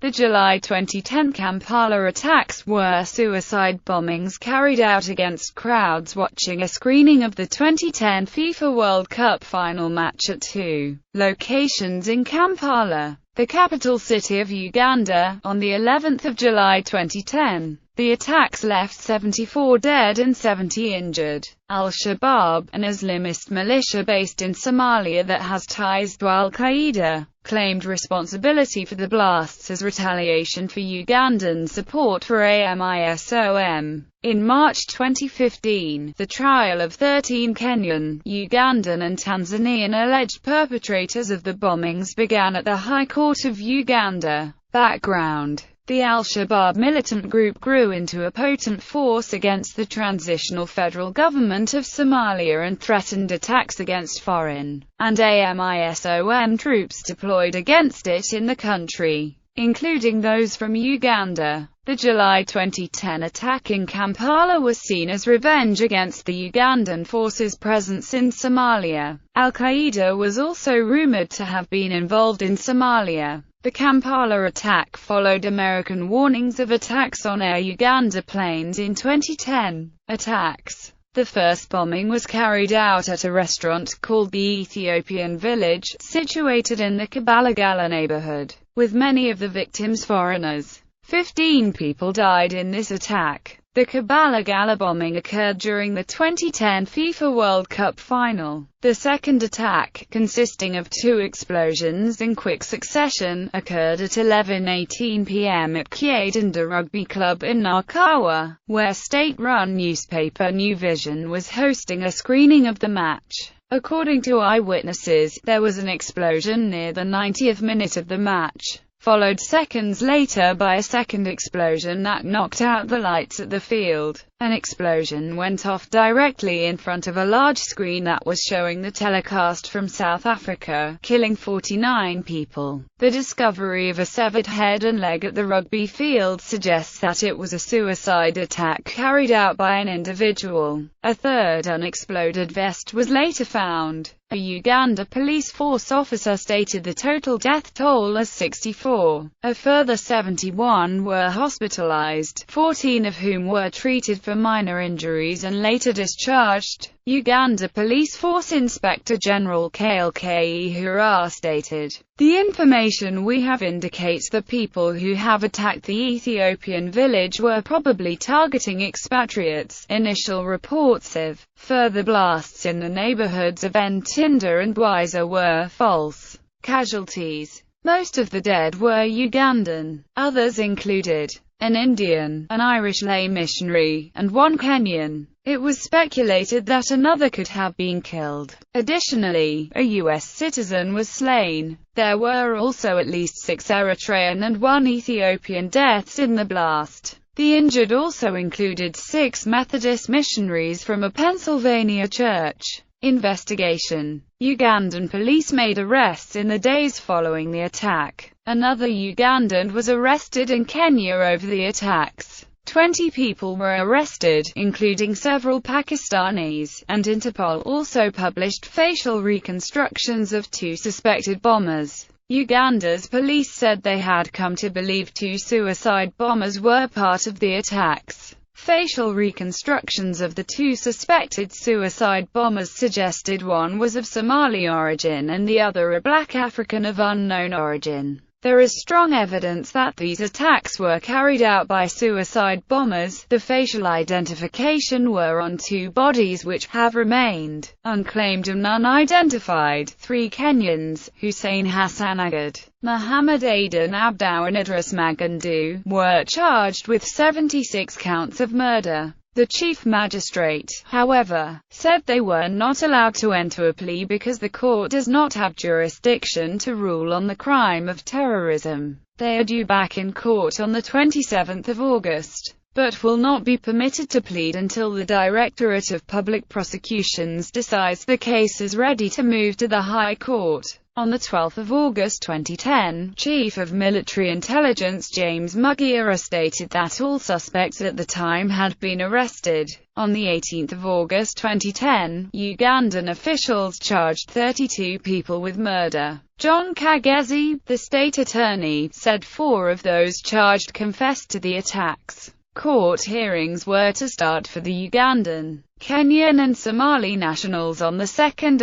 The July 2010 Kampala attacks were suicide bombings carried out against crowds watching a screening of the 2010 FIFA World Cup final match at two locations in Kampala, the capital city of Uganda, on the 11th of July 2010. The attacks left 74 dead and 70 injured. Al-Shabaab, an Islamist militia based in Somalia that has ties to Al-Qaeda, claimed responsibility for the blasts as retaliation for Ugandan support for AMISOM. In March 2015, the trial of 13 Kenyan, Ugandan and Tanzanian alleged perpetrators of the bombings began at the High Court of Uganda. Background: the Al-Shabaab militant group grew into a potent force against the transitional federal government of Somalia and threatened attacks against foreign and AMISOM troops deployed against it in the country, including those from Uganda. The July 2010 attack in Kampala was seen as revenge against the Ugandan forces' presence in Somalia. Al-Qaeda was also rumored to have been involved in Somalia. The Kampala attack followed American warnings of attacks on Air Uganda planes in 2010. Attacks. The first bombing was carried out at a restaurant called the Ethiopian Village, situated in the Kabalagala neighborhood, with many of the victims foreigners. 15 people died in this attack. The Kabalagala bombing occurred during the 2010 FIFA World Cup final. The second attack, consisting of 2 explosions in quick succession, occurred at 11:18 p.m. at Kyadanda Rugby Club in Nakawa, where state-run newspaper New Vision was hosting a screening of the match. According to eyewitnesses, there was an explosion near the 90th minute of the match, followed seconds later by a second explosion that knocked out the lights at the field. An explosion went off directly in front of a large screen that was showing the telecast from South Africa, killing 49 people. The discovery of a severed head and leg at the rugby field suggests that it was a suicide attack carried out by an individual. A third unexploded vest was later found. A Uganda police force officer stated the total death toll as 64. A further 71 were hospitalized, 14 of whom were treated for minor injuries and later discharged. Uganda Police Force Inspector General Kale Hura stated, "The information we have indicates the people who have attacked the Ethiopian village were probably targeting expatriates. Initial reports of further blasts in the neighborhoods of Ntinda and Bwiza were false." Casualties. Most of the dead were Ugandan. Others included an Indian, an Irish lay missionary, and one Kenyan. It was speculated that another could have been killed. Additionally, a U.S. citizen was slain. There were also at least 6 Eritrean and 1 Ethiopian deaths in the blast. The injured also included 6 Methodist missionaries from a Pennsylvania church. Investigation. Ugandan police made arrests in the days following the attack. Another Ugandan was arrested in Kenya over the attacks. 20 people were arrested, including several Pakistanis, and Interpol also published facial reconstructions of 2 suspected bombers. Uganda's police said they had come to believe 2 suicide bombers were part of the attacks. Facial reconstructions of the 2 suspected suicide bombers suggested one was of Somali origin and the other a black African of unknown origin. There is strong evidence that these attacks were carried out by suicide bombers. The facial identification were on 2 bodies which have remained unclaimed and unidentified. 3 Kenyans, Hussein Hassan Agad, Muhammad Adan Abdow and Idris Magandu, were charged with 76 counts of murder. The chief magistrate, however, said they were not allowed to enter a plea because the court does not have jurisdiction to rule on the crime of terrorism. They are due back in court on the 27th of August, but will not be permitted to plead until the Directorate of Public Prosecutions decides the case is ready to move to the High Court. On 12 August 2010, Chief of Military Intelligence James Mugira stated that all suspects at the time had been arrested. On 18 August 2010, Ugandan officials charged 32 people with murder. John Kagezi, the state attorney, said 4 of those charged confessed to the attacks. Court hearings were to start for the Ugandan, Kenyan and Somali nationals on 2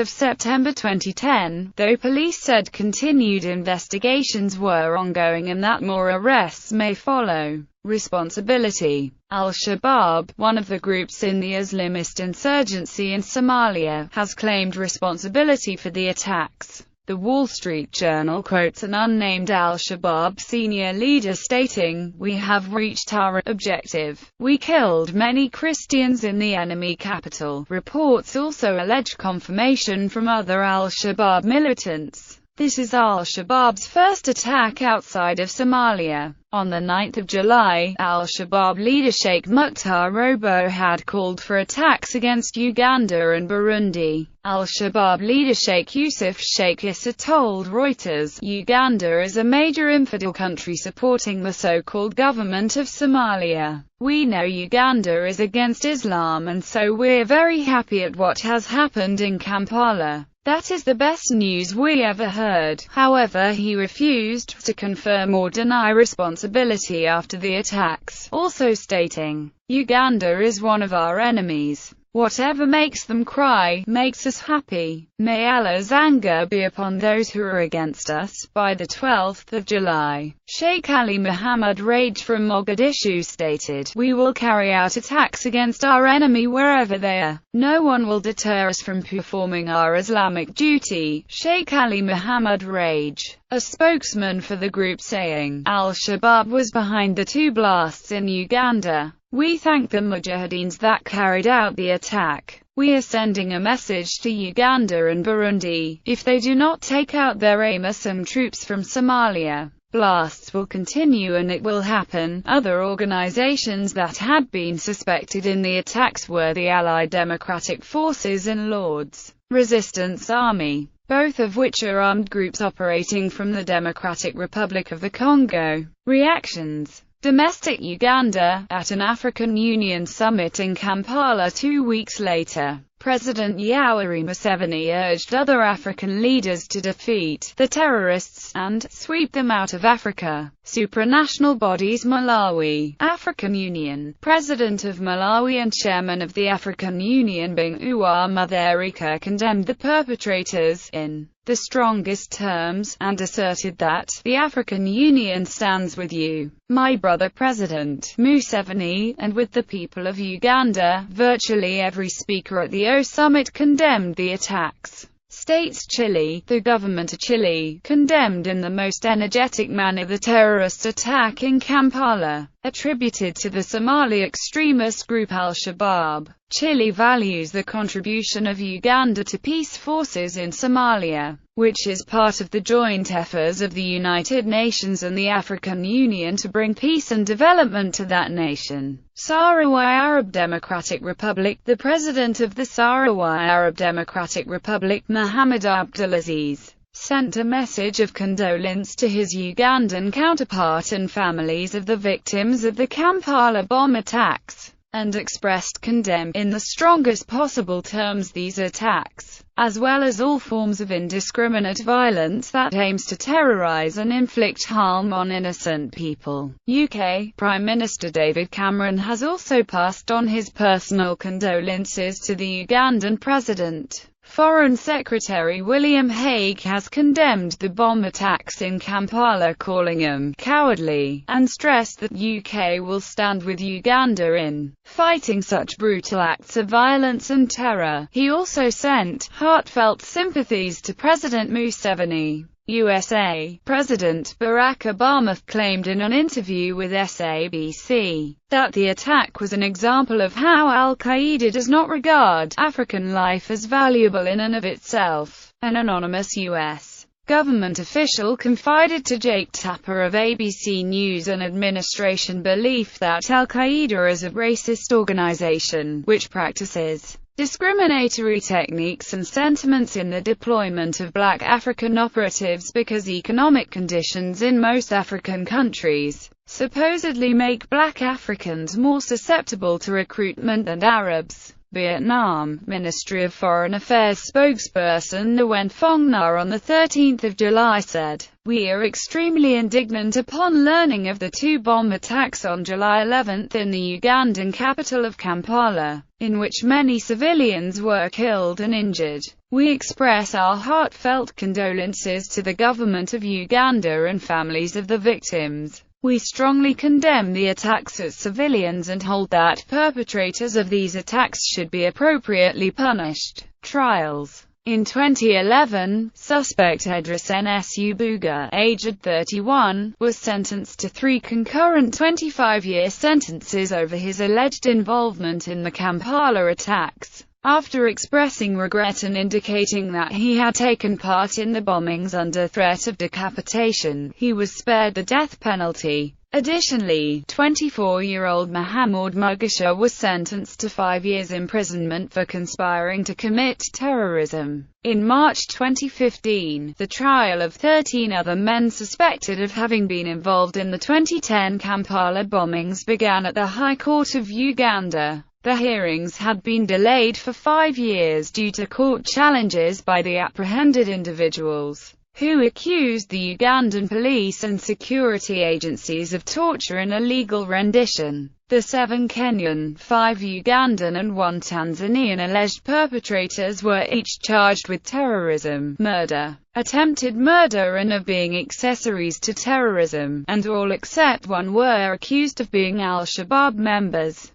September 2010, though police said continued investigations were ongoing and that more arrests may follow. Responsibility. Al-Shabaab, one of the groups in the Islamist insurgency in Somalia, has claimed responsibility for the attacks. The Wall Street Journal quotes an unnamed Al-Shabaab senior leader stating, "We have reached our objective. We killed many Christians in the enemy capital." Reports also allege confirmation from other Al-Shabaab militants. This is Al-Shabaab's first attack outside of Somalia. On 9 July, Al-Shabaab leader Sheikh Mukhtar Robo had called for attacks against Uganda and Burundi. Al-Shabaab leader Sheikh Yusuf Sheikh Issa told Reuters, "Uganda is a major infidel country supporting the so-called government of Somalia. We know Uganda is against Islam and so we're very happy at what has happened in Kampala. That is the best news we ever heard." However, he refused to confirm or deny responsibility after the attacks, also stating, "Uganda is one of our enemies. Whatever makes them cry, makes us happy. May Allah's anger be upon those who are against us." By 12 July, Sheikh Ali Muhammad Rage from Mogadishu stated, "We will carry out attacks against our enemy wherever they are. No one will deter us from performing our Islamic duty." Sheikh Ali Muhammad Rage, a spokesman for the group, saying, "Al-Shabaab was behind the 2 blasts in Uganda. We thank the Mujahideens that carried out the attack. We are sending a message to Uganda and Burundi. If they do not take out their AMISOM troops from Somalia, blasts will continue and it will happen." Other organizations that had been suspected in the attacks were the Allied Democratic Forces and Lord's Resistance Army, both of which are armed groups operating from the Democratic Republic of the Congo. Reactions. Domestic Uganda. At an African Union summit in Kampala 2 weeks later, President Yoweri Museveni urged other African leaders to defeat the terrorists and sweep them out of Africa. Supranational bodies. Malawi. African Union. President of Malawi and Chairman of the African Union Bingu Mutharika condemned the perpetrators in the strongest terms, and asserted that, "The African Union stands with you, my brother President Museveni, and with the people of Uganda." Virtually every speaker at the O Summit condemned the attacks. States. Chile. The government of Chile condemned in the most energetic manner the terrorist attack in Kampala, attributed to the Somali extremist group Al-Shabaab. Chile values the contribution of Uganda to peace forces in Somalia, which is part of the joint efforts of the United Nations and the African Union to bring peace and development to that nation. Sahrawi Arab Democratic Republic. The president of the Sahrawi Arab Democratic Republic, Mohammed Abdulaziz, sent a message of condolence to his Ugandan counterpart and families of the victims of the Kampala bomb attacks, and expressed contempt in the strongest possible terms these attacks, as well as all forms of indiscriminate violence that aims to terrorize and inflict harm on innocent people. UK Prime Minister David Cameron has also passed on his personal condolences to the Ugandan president. Foreign Secretary William Hague has condemned the bomb attacks in Kampala, calling them cowardly, and stressed that UK will stand with Uganda in fighting such brutal acts of violence and terror. He also sent heartfelt sympathies to President Museveni. USA President Barack Obama claimed in an interview with SABC that the attack was an example of how al-Qaeda does not regard African life as valuable in and of itself. An anonymous U.S. government official confided to Jake Tapper of ABC News an administration belief that al-Qaeda is a racist organization, which practices discriminatory techniques and sentiments in the deployment of black African operatives because economic conditions in most African countries supposedly make black Africans more susceptible to recruitment than Arabs. Vietnam, Ministry of Foreign Affairs spokesperson Nguyen Phong Nga on 13 July said, "We are extremely indignant upon learning of the two bomb attacks on July 11 in the Ugandan capital of Kampala, in which many civilians were killed and injured. We express our heartfelt condolences to the government of Uganda and families of the victims. We strongly condemn the attacks at civilians and hold that perpetrators of these attacks should be appropriately punished." Trials. In 2011, suspect Idris Nsu Buga, aged 31, was sentenced to 3 concurrent 25-year sentences over his alleged involvement in the Kampala attacks. After expressing regret and indicating that he had taken part in the bombings under threat of decapitation, he was spared the death penalty. Additionally, 24-year-old Mohamed Mugisha was sentenced to 5 years imprisonment for conspiring to commit terrorism. In March 2015, the trial of 13 other men suspected of having been involved in the 2010 Kampala bombings began at the High Court of Uganda. The hearings had been delayed for 5 years due to court challenges by the apprehended individuals, who accused the Ugandan police and security agencies of torture and illegal rendition. The 7 Kenyan, 5 Ugandan and 1 Tanzanian alleged perpetrators were each charged with terrorism, murder, attempted murder and of being accessories to terrorism, and all except one were accused of being al-Shabaab members.